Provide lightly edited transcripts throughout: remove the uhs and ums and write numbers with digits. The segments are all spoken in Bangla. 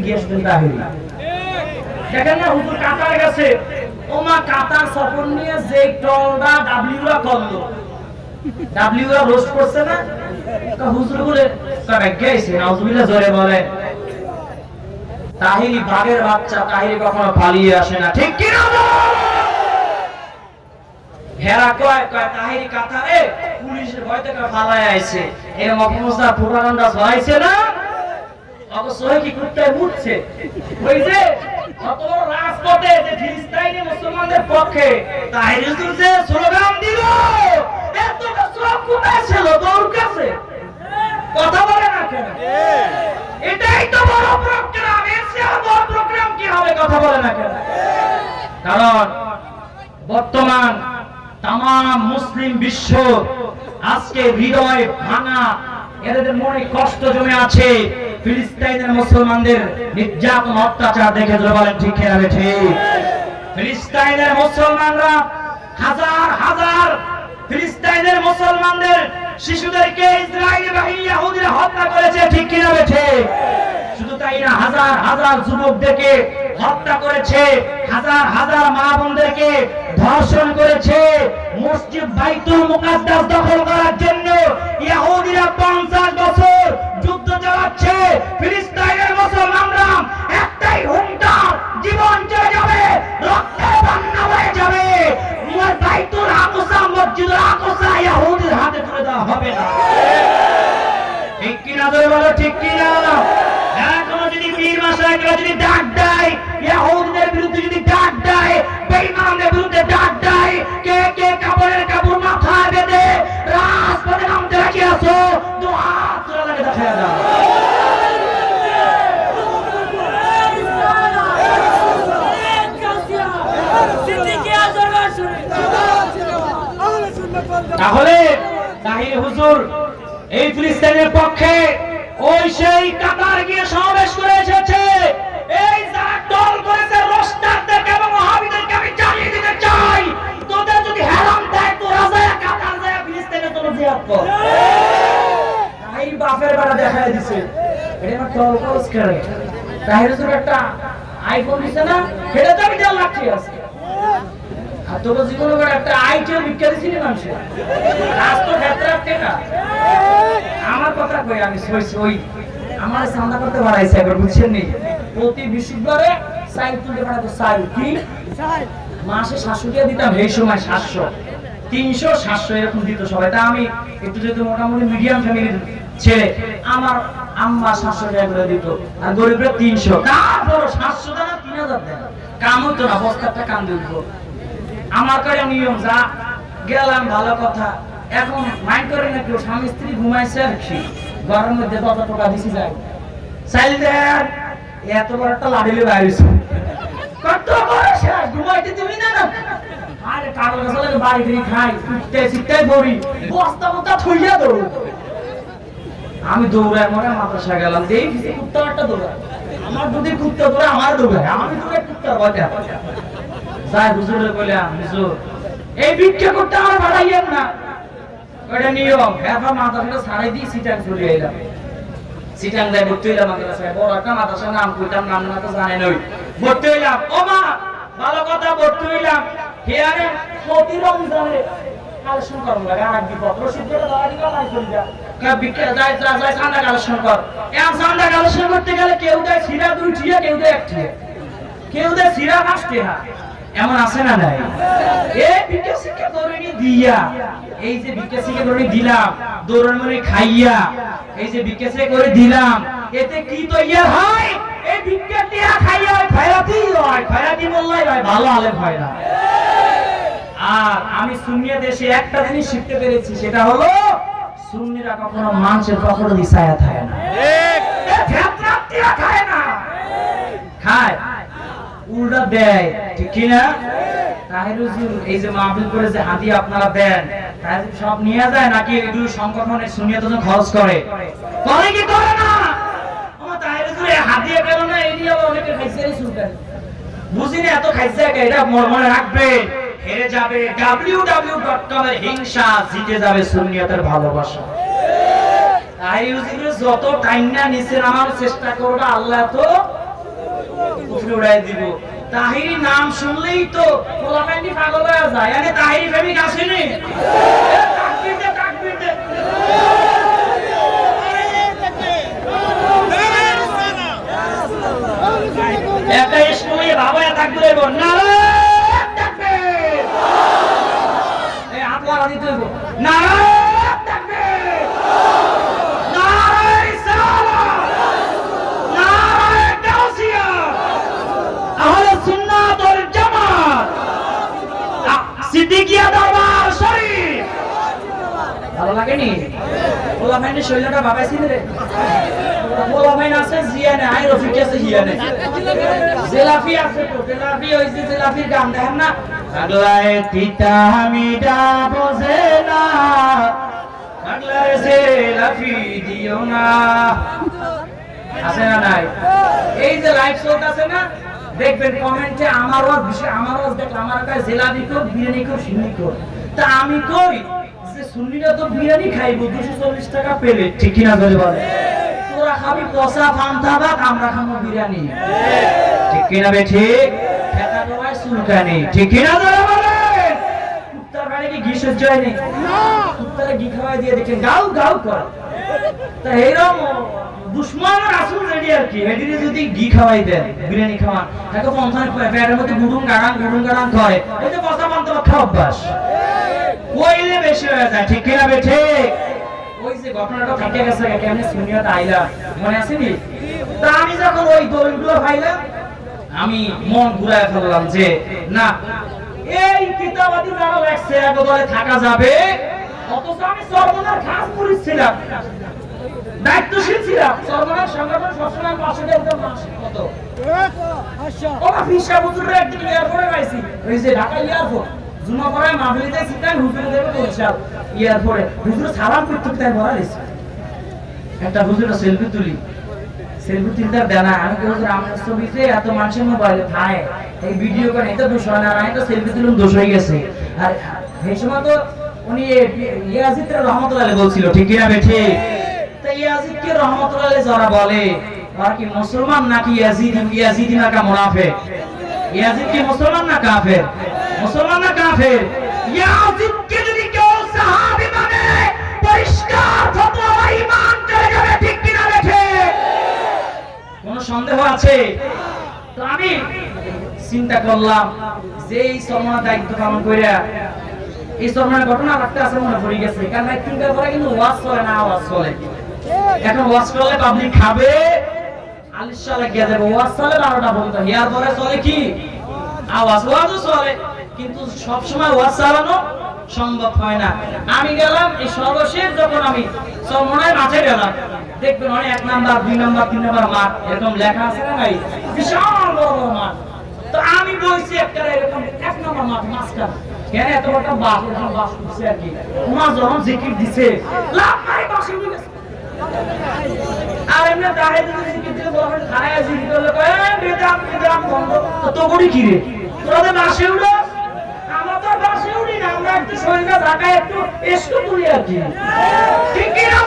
গিয়েছিলেন তাহিরি। দেখেন না হুজুর কাতার গেছে, ওমা কাতার সফর নিয়ে যে টলটা ডাব্লিউরা করলো, ডাব্লিউরা রোস্ট করছে না, তো হুজুর বলে তারা গেছে নাউজুবিল্লাহ জোরে বলে। তাহিরি বাঘের বাচ্চা, তাহিরি কখনো পালিয়ে আসে না, ঠিক কি না? হেরা কয় কয় তাহিরি কাতারে পুলিশের ভয় থেকে পালায় আইছে, এর মফমসা প্রোপাগান্ডা ছড়াইছে না, অবশ্য কি কুত্তায় মুতছে। ওই যে কত বড় রাজপথে যে ফিলিস্তিনি মুসলমানদের পক্ষে তাহিরি হুজুর যে স্লোগান দিল, এত সব কোথায় ছিল তোর কাছে? কথা বলে না কেন? এটাই তো বড় প্রোগ্রাম, এর চেয়ে বড় প্রোগ্রাম কি হবে? কথা বলে না কেন? কারণ বর্তমান তাম মুসলিম বিশ্ব আজকে হৃদয় ভাঙা, এদের মনে কষ্ট জমে আছে ফিলিস্তিনের মুসলমানদের নির্যাতন অত্যাচার দেখে। বলেন ঠিক কিনা? ঠিক। ফিলিস্তিনের মুসলমানরা হাজার হাজার ফিলিস্তিনের মুসলমানদের শিশুদেরকে ইসরায়েলি বাহিনী ইহুদিরা হত্যা করেছে, ঠিক কিনা? ঠিক। শুধু তাই না, হাজার হাজার যুবকদেরকে হত্যা করেছে, হাজার হাজার মা বোনদেরকে ধর্ষণ করেছে। মসজিদ বাইতুল মুকাদ্দাস দখল করার জন্য ইহুদিরা 50 বছর যুদ্ধ চালাচ্ছে। ফিলিস্তিনের মুসলমানরা একটাই হুঙ্কার, জীবন চলে যাবে, রক্তের বন্যা হয়ে যাবে, বাইতুল আকসা, মসজিদুল আকসা ইহুদির হাতে তুলে দেওয়া হবে না, ঠিক কিনা? জোরে বলো ঠিক কিনা? এখনো যদি পীর মাশায়েখরা যদি ডাক দেয়, ইহুদিদের বিরুদ্ধে যদি ডাক দেয়, বেঈমানদের বিরুদ্ধে ডাক দেয়, কে কে কাপড়ের কাপড় মাথায় বেঁধে রাজপথে নামতে রাজি আছো? দু হাত তুলে লাগে দেখা দাও। তাহলে তাহিরি হুজুর এই ফিলিস্তিনের পক্ষে ওই সেই কাতার গিয়ে সমাবেশ করে এসেছে। এই যারা দল করেছে রোস্টারদেরকে এবং ওহাবিদেরকে আমি জানিয়ে দিতে চাই, তোদের যদি হেরাম দেয় তো রাজায়া কাতার যায় ফিলিস্তিনের জন্য জিহাদ কর। তাই বাপের বেলা দেখায় দিছে, এটা আমার দল কোর্স করে। তাহিরি হুজুর একটা আইফোন দিছে না, সেটা তো আমি 1.5 লাখ টাকা আছে। আর তোর জীবনে বড় একটা আইটেল বিক্রি দিছিস মানুষের, রাস্তা ক্ষেত্রে না। আমার কথা কই, আমি ওই আমার সান্দা করতে বাড়াইছে একবার, বুঝছেন নি? প্রতি বৃহস্পতিবারে সাইল তুলতে বাড়াতো, সাইল কি মাসে 700 টাকা দিতাম, এই সময় 700 300 700 এরকম দিত সবাই। তা আমি একটু যেহেতু মোটামুটি মিডিয়াম ফ্যামিলির ছেলে, আমার আম্মা 700 টাকা করে দিত, আর গরিবরা 300। তারপর 700 টাকা 3000 দেয়, কাম হতো না, বস্তাটা কাম দিত। আমার কাছে নিয়ম, যা গেলাম ভালো কথা, এখন মাইন্ড করে না কেউ, স্বামী স্ত্রী ঘুমাইছে আর কি, ঘরের মধ্যে 10 টাকা দিছি যায় চাইল দেন, এত বড় একটা লাড়িলে বাইরেছে কত বড় শেষ, ঘুমাইতে দিবি না না? আরে কাগজ গাছালে বাড়ি ফিরি খাই, উঠতে শিখতে বড়ি বস্তা বস্তা থইয়া দৌড়। আমি দৌড়ায় মনে মাদ্রাসায় গেলাম, দেখি কুত্তা একটা দৌড়ায়, আমার যদি কুত্তা দৌড়ে আমার দৌড়ায়, আমি দৌড়ে কুত্তার বটে যাই। হুজুরে বললাম, হুজুর এই ভিক্ষা করতে আমার বাড়াইয়েন না, ওটা নিয়ম। এখন মাদ্রাসাটা ছাড়াই দিয়ে সিটাং চলে এলাম, সিটাং যাই ভর্তি হইলাম মাদ্রাসায়, বড় একটা মাদ্রাসার নাম কইতাম, নাম না তো জানেন, ওই ভর্তি হইলাম। ও মা ভালো কথা, ভর্তি হইলাম। হেয়ারে প্রতি রমজানে কালেকশন করুন লাগে, আর বিপদ রশিদ করে দাঁড়া দিবা নাই চলে যা, ভিক্ষা যাই যাই চান্দা কালেকশন কর। এখন চান্দা কালেকশন করতে গেলে কেউ দেয় সিরা 2 টিয়া, কেউ দেয় 1 টিয়া, কেউ দেয় সিরা 5 টিয়া, এমন আছে না নাই? এই ভিক্ষা শিক্ষা দৌড়ানি দিয়া, এই যে ভিক্ষা শিক্ষা দৌড়ানি দিলাম, দৌড়ানি মানে খাইয়া, এই যে ভিক্ষা শিক্ষা করে দিলাম, এতে কি তৈরি হয়? এই ভিক্ষা টিয়া খাইয়া খয়রাতি হয়, খয়রাতি বললাই হয় ভালো আলেম হয় না। আর আমি সুন্নিয়া দেশে একটা জিনিস শিখতে পেরেছি, সেটা হলো সুন্নিরা কখনো মানুষের কখনো দিছায়া থাকে না, ঠিক খায় না, খায় উল্টা দেয়, ঠিক কি না? তাহিরি হুজুর এই যে মাহফিল করে যে হাদিয়া আপনারা দেন, তাহিরি সব নিয়ে যায় নাকি এগুলো সংগঠনের সুন্নিয়ত জন্য খরচ করে? করে কি করে না? আমার তাহিরি হুজুর হাদিয়া পেল না, এই নিয়ে অনেকে খাইছে শুনতেন, বুঝিনি এত খাইছে, এটা মনে রাখবে, হেরে যাবে www.com এর হিংসা, জিতে যাবে সুন্নিয়তের ভালোবাসা। তাহিরি হুজুর যত টাইম না নিচে নামার চেষ্টা করবে, আল্লাহ তো উপরে উড়াই দিব। তাহিরি নাম শুনলেই তো পোলাপাইনি পাগল হয়ে যায়। মানে তাহিরি প্রেমিক আসেনি, তাকবীর দে, তাকবীর দে। একটা স্কুলে বাবা তাকবীর দেব না, তাকবীর এই হাত লাগা দিতে হইব না, তাকবীর নারে সালাত নারে গাউসিয়া আহলে সুন্নাত ওয়াল জামাত সিদ্দিকিয়া দরবার শরীফ। ভালো লাগেনি? ওলা ভাইনের শৈলটা বাবা ছিল রে, ওলা ভাই আছে জিয়ানে আই রফিক আছে হিয়ানে জেলাফি আছে তো, জেলাফি হইছে জেলাফির গান দেখেন না, আগলায় তিতা মিটা বোঝে না, আগলায় জেলাফি দিও না, আছে না নাই? এই যে লাইভ শোট আছে না, দেখবেন কমেন্টে আমার ওয়াজ বিষয়, আমার ওয়াজ দেখলে আমার কাছে জেলাফি কো বিরিয়ানি কো সিন্নি কো, তা আমি কই যে সুন্নিরা তো বিরিয়ানি খাইবো 240 টাকা প্লেট, ঠিক কি না বলে? তোরা খাবি পচা পান্তা ভাত, আমরা খাবো বিরিয়ানি, ঠিক কি না? ঠিক খেতা দোয়ায় সুলকানি, ঠিক কি না বলে? কুত্তার গাড়ি কি ঘি সহ্য হয় নেই? কুত্তারে ঘি খাওয়াই দিয়ে দেখেন গাও গাও করে, তা এইরকম দুশ্মন রাসূল রেডি আর কি, হেডিরে যদি ঘি খাওয়াই দেন বিরিয়ানি খাওয়ান, তাকে পঞ্চাশ পেটের মধ্যে গুড়ুম গাড়ান করে, এই যে পচা পান্তা ভাত খাওয়া অভ্যাস কইলে বেশি হয়ে যায়, ঠিক কি না? ঠিক ওই যে ঘটনাটা ঘটে গেছে, কেমনে সুনিয়ত আইলা মনে আছে নি? তা আমি যখন ওই দলগুলো পাইলাম, আমি মন ঘুরায় ফেললাম যে না, এই কিতাবাদি যারা লেখছে এক দলে থাকা যাবে, অথচ আমি সর্বনার খাস পুলিশ ছিলাম, দায়িত্বশীল ছিলাম, সর্বনার সংগঠন সবসময় পাশে একদম কত ওরা ফিসা বুজুর্গ একদিন এয়ারপোর্টে পাইছি, ওই যে ঢাকা এয়ারপোর্ট জুমা পড়ায় মাহফিলে যাই সিটান হুজুরে দেবে বলছাল এয়ারপোর্টে, হুজুর সালাম করতে তাই বলা দিছে, একটা হুজুর সেলফি তুলি, সেলফি তুলতে দেনা, আমি কি হুজুর আমার ছবিতে এত মানুষের মোবাইলে ভাই এই ভিডিও করে এটা দোষ হয় না, আমি তো সেলফি তুলুম দোষ হয়ে গেছে। আর এই সময় তো উনি ইয়াজিদ রহমাতুল্লাহ আলাইহি বলছিল, ঠিক কি না? ঠিক তা ইয়াজিদকে রহমাতুল্লাহ আলাইহি যারা বলে আর কি মুসলমান নাকি ইয়াজিদি নাকি মুনাফিক? ইয়াজিদ কি মুসলমান না কাফের? মুসলমান না কাফের? ইয়াজিদকে যদি কেউ সাহাবী মানে পরিষ্কার ফতোয়া ঈমান চলে যাবে, ঠিক কি না? ঠিক কোনো সন্দেহ আছে? তো আমি চিন্তা করলাম যে এই সমাজ দায়িত্ব পালন কইরা এই সমাজের ঘটনা একটা আছে মনে পড়ে গেছে, কারণ একটুকার পরে কিন্তু ওয়াজ চলে না, আওয়াজ চলে। এখন ওয়াজ করলে পাবলিক খাবে, আলিশা লাগিয়ে যাবে, ওয়াজ চলে 12টা পর্যন্ত, ইয়ার পরে চলে কি আওয়াজ, ওয়াজও চলে, কিন্তু সব সময় ওয়াজ চালানো সম্ভব হয় না। আমি গেলাম এই সর্বশেষ যখন আমি চরমনায় মাঠে গেলাম, দেখবেন অনেক 1 নাম্বার 2 নাম্বার 3 নাম্বার মাঠ এরকম লেখা আছে না ভাই, বিশাল বড় বড় মাঠ। তো আমি বলছি একটা এরকম 1 নাম্বার মাঠ মাঝখানে, কেন এত বড় বাস করছে আর কি, ওমা যখন জিকির দিছে লাভ মারি বাসে উঠে গেছে, আর এমনি দাঁড়িয়ে যদি জিকির দিলে বলা হয় খায় জিকির করলে কয় বেদাম বন্ধ, তো করি কি রে তোরা বাসে উঠো, আমরা তো বাসে উঠি না, আমরা একটু শরীরে ঢাকায় একটু এসকো তুলি আর কি, ঠিক কি না?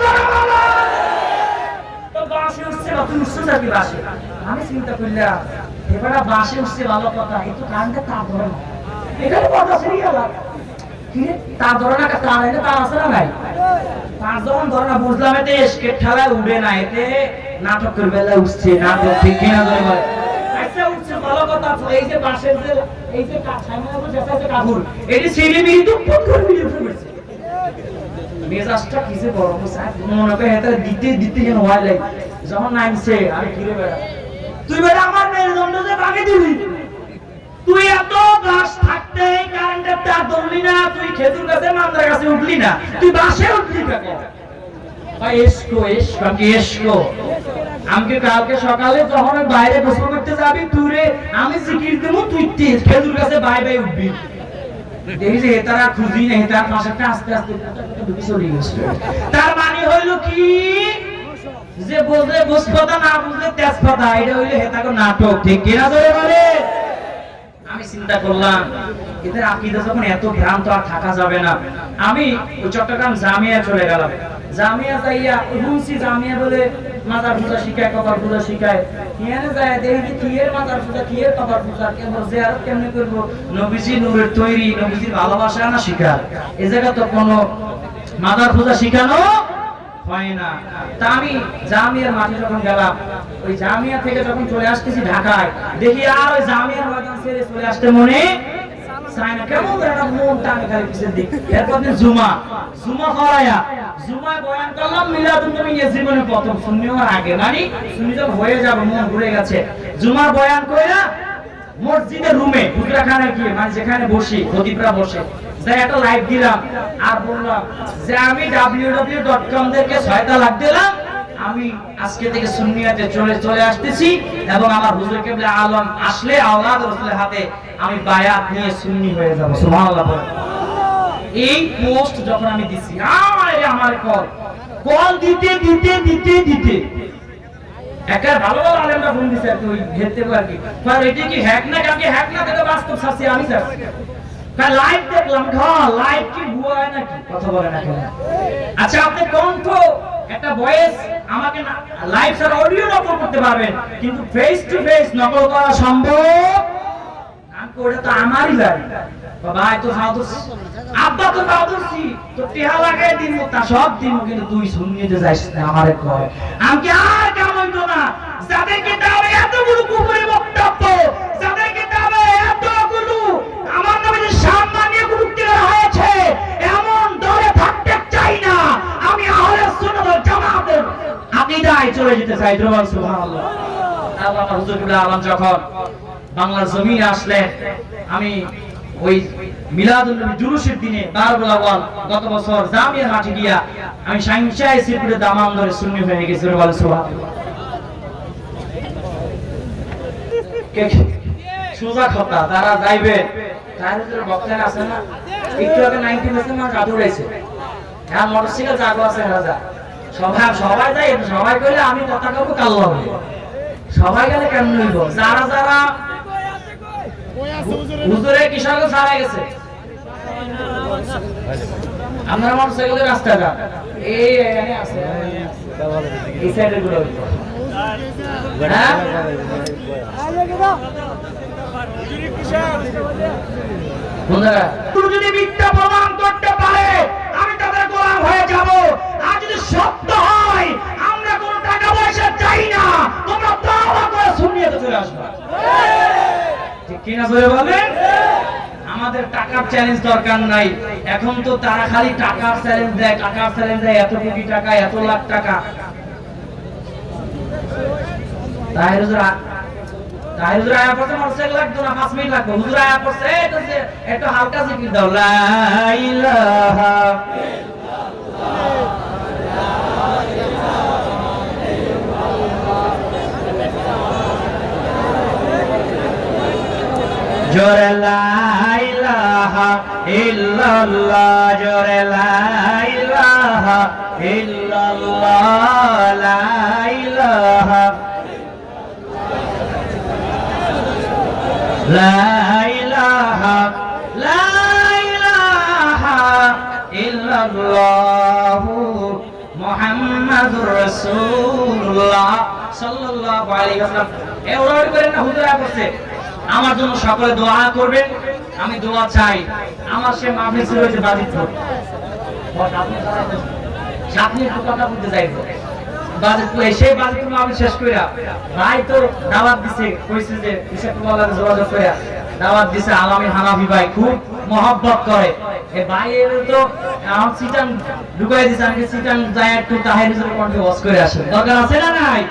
তো বাসে উঠছে না, তুমি উঠছো নাকি বাসে? আমি চিন্তা করলাম এবার বাসে উঠছে ভালো কথা, একটু কানটা তার ধরে না, এখানে কথা ছেড়ে গেলাম কি রে, তার ধরে না, তার এনে তার আছে না নাই, তার যখন ধরে না বুঝলাম এতে এসকেট খেলায় উঠে না, এতে নাটকের বেলায় উঠছে নাটক, ঠিক কি না? ধরে বলে আচ্ছা উঠছে ভালো কথা, এই যে বাসের যে এই যে কাপড় এটি সিলিবি তো পট করে ভিডিও করছে, মেজাজটা কিসে গরম হচ্ছে, মনে করে এটা দিতে যেন হয় লাগে, যখন নামছে আমি ঘিরে বেড়া, তুই বেড়া আমার মেরুদণ্ড যে ভাঙে দিবি, তুই এত বাস থাকতে কারেন্টের তার ধরলি না, তুই খেজুর গাছে মান্দার গাছে উঠলি না, তুই বাসে উঠলি কেন? ভাই এসকো আমাকে কালকে সকালে যখন বাইরে গোসল করতে যাবি তুই রে, আমি জিকির দেবো, তুই খেজুর গাছে বাই উঠবি, দেখি যে হেতারা খুঁজি না, হেতার পাশাটা আস্তে আস্তে চলে গেছে। তার মানে হইল কি যে বুঝলে বুঝপাতা না বুঝলে তেজপাতা, এটা হইলো হেতাকে নাটক, ঠিক কিনা? ধরে বলে আমি চিন্তা করলাম এদের আকীদা যখন এত ভ্রান্ত আর থাকা যাবে না, আমি ওই চট্টগ্রাম জামিয়া চলে গেলাম। জামিয়া যাইয়া শুনছি জামিয়া বলে মাজার পূজা শিখায়, কবর পূজা শিখায়। এখানে যায় দেখি কি এর মাজার পূজা, কি এর কবর পূজা, কেবল জিয়ারত কেমনে করব? নবীজি নূরের তৈরি, নবীজির ভালোবাসা না শিখা। এই জায়গা তো কোনো মাজার পূজা শিখানো হয় না। তা আমি জামিয়ার মাঠে যখন গেলাম, ওই জামিয়া থেকে যখন চলে আসতেছি ঢাকায়, দেখি আর ওই জামিয়ার ময়দান ছেড়ে চলে আসতে মনে চায় না, কেমন একটা মন টানে খালি পিছের দিক। এরপর দিন জুমা করায়া জুমায় বয়ান করলাম মিলাদুন নবী নিয়ে জীবনে প্রথম সুন্নি হওয়ার আগে, মানে সুন্নি যখন হয়ে যাবে মন ঘুরে গেছে, জুমার বয়ান কইরা মসজিদের রুমে হুজরাখানে গিয়ে, মানে যেখানে বসি খতিবরা বসে, যাই একটা লাইভ দিলাম আর বললাম যে আমি www.com থেকে 6টা লাখ দিলাম, আমি আজকে থেকে সুন্নিয়াতে চলে আসতেছি এবং আমার হুজুর কেবলা আলম আসলে আওলাদ রাসূলের হাতে আমি বায়াত নিয়ে সুন্নি হয়ে যাব। সুবহানাল্লাহ। এই পোস্ট যখন আমি দিছি, আমার কল দিতে একা ভালো ভালো আলেমরা ফোন দিছে আর কি, ওই হেলতে আর কি, আর এটা কি হ্যাক না? কাকে হ্যাক না থেকে বাস্তব সাথে আমি স্যার লাইভ দেখলাম, লাইভ কি ভুয়া হয় নাকি? কথা বলে না কেন? আচ্ছা, আপনি কণ্ঠ একটা ভয়েস আমাকে লাইভ ছাড়া অডিও নকল করতে পারবেন, কিন্তু ফেস টু ফেস নকল করা সম্ভব? আমি ওটা তো আমারই লাগে বাবা, তো ফাউদুস আব্বা তো ফাউদুসি তো টিহা লাগায় দিন তা সব দিন, কিন্তু তুই সুন্নিতে যাইস না আমারে কয়। আমি আর কাম হইতো না, যাদের কিতাবে এতগুলো কুফরি বক্তব্য, যাদের কিতাবে এতগুলো আমার নবীর সম্মান নিয়ে গুরুত্ব দেওয়া হয়েছে, এমন দলে থাকতে চাই না। আমি আহলে সুন্নাত ওয়াল জামাতের আকীদায় চলে যেতে চাই। সুবহানাল্লাহ। আল্লাহ হুজুর কিবলা আলম যখন বাংলার জমিনে আসলেন, আমি ওই মিলাদুন নবী জুলুসের দিনে বারবুল আউয়াল গত বছর জামিয়ার মাঠে গিয়া আমি সাইনশাহ সিরপুরে দামাম ধরে সুন্নি হয়ে গেছি। বলে সুবহানাল্লাহ। সুজা কথা তারা যাইবে, তার ভিতরে বক্তা আছে না, একটু আগে 90% মানুষ হাত উড়াইছে, হ্যাঁ মোটরসাইকেল জাগো আছে, রাজা সবাই যায়, সবাই কইলে আমি কথা কব কাল হবে, সবাই গেলে কেমন হইব? যারা হুজুরে কিশোরগঞ্জ ছাড়া গেছে, আপনারা মোটরসাইকেলের রাস্তাটা এই এখানে আছে, এই সাইডে গুলো যদি মিথ্যা প্রমাণ করতে পারে আমি তাদের গোলাম হয়ে যাব, আর যদি সত্য হয় আমরা কোনো টাকা পয়সা চাই না, তোমরা দাওয়া করে সুন্নিয়তে চলে আসবে। ঠিক কিনা বলে বলেন? আমাদের টাকার চ্যালেঞ্জ দরকার নাই, এখন তো তারা খালি টাকার চ্যালেঞ্জ দেয়, এত কোটি টাকা, এত লাখ টাকা। তাহির আয়া পড়ছে, মোটরসাইকেল লাগতো না, 5 মিনিট লাগতো। হুজুর আয়া পড়ছে, একটু হালকা জিকির দাও, লা ইলাহা জোরে লা ইলাহা ইল্লাল্লাহ, জোরে লা ইলাহা ইল্লাল্লাহ, লা ইলাহা লা ইলাহা ইল্লাল্লাহ মুহাম্মাদুর রাসূলুল্লাহ সাল্লাল্লাহু আলাইহি ওয়াসাল্লাম। এই ওয়ার্ড করেন না, হুজুর পড়ছে। আমার জন্য সকলে দোয়া করবেন, আমি দোয়া চাই। আমার সে মাহফিল ছিল যে বাজিতপুর, আপনি কথা বলতে যাইব বাজিতপুর, সেই বাজিতপুর মাহফিল শেষ কইরা ভাই তো দাওয়াত দিছে, কইছে যে ইশাকুল্লাহ যোগাযোগ কইরা দাওয়াত দিছে। আলামী হানাফি ভাই খুব মহব্বত করে, এই ভাই এর তো আমার সিটান ঢুকাই দিছে, আমি সিটান যায় একটু তাহির কণ্ঠে ওয়াজ করে আসে, দরকার আছে না নাই?